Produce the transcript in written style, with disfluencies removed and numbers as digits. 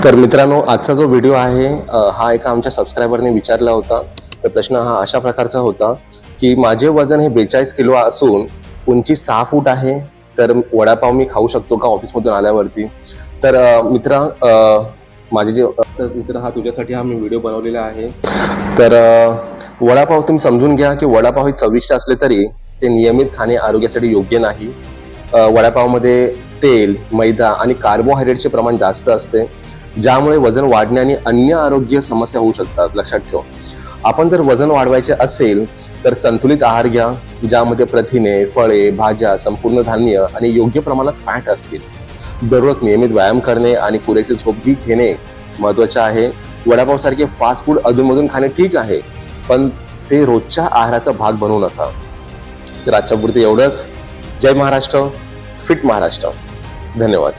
तर मित्रांनो, आजचा जो व्हिडिओ आहे हा एका आमच्या सबस्क्रायबरने विचारला होता. तर प्रश्न हा अशा प्रकारचा होता की माझे वजन हे 42 किलो असून उंची 6 फूट आहे, तर वडापाव मी खाऊ शकतो का ऑफिसमधून आल्यावरती? तर माझे जे तर मित्र, हा तुझ्यासाठी मी व्हिडिओ बनवलेला आहे. तर वडापाव तुम्ही समजून घ्या की वडापाव हे चविष्ट असले तरी ते नियमित खाणे आरोग्यासाठी योग्य नाही. वडापावमध्ये तेल, मैदा आणि कार्बोहायड्रेटचे प्रमाण जास्त असते, ज्यामुळे वजन वाढणे आणि अन्य आरोग्य समस्या होऊ शकतात. लक्षात ठेव, आपण जर वजन वाढवायचे असेल तर संतुलित आहार घ्या, ज्यामध्ये प्रथिने, फळे, भाज्या, संपूर्ण धान्य आणि योग्य प्रमाणात फॅट असतील. दररोज नियमित व्यायाम करणे आणि पुरेसे झोप घेणे महत्त्वाचे आहे. वडापाव सारखे फास्ट फूड अधूनमधून खाणे ठीक आहे, पण ते रोजच्या आहाराचा भाग बनवू नका. तर आजच्या पुरते एवढंच. जय महाराष्ट्र, फिट महाराष्ट्र. धन्यवाद.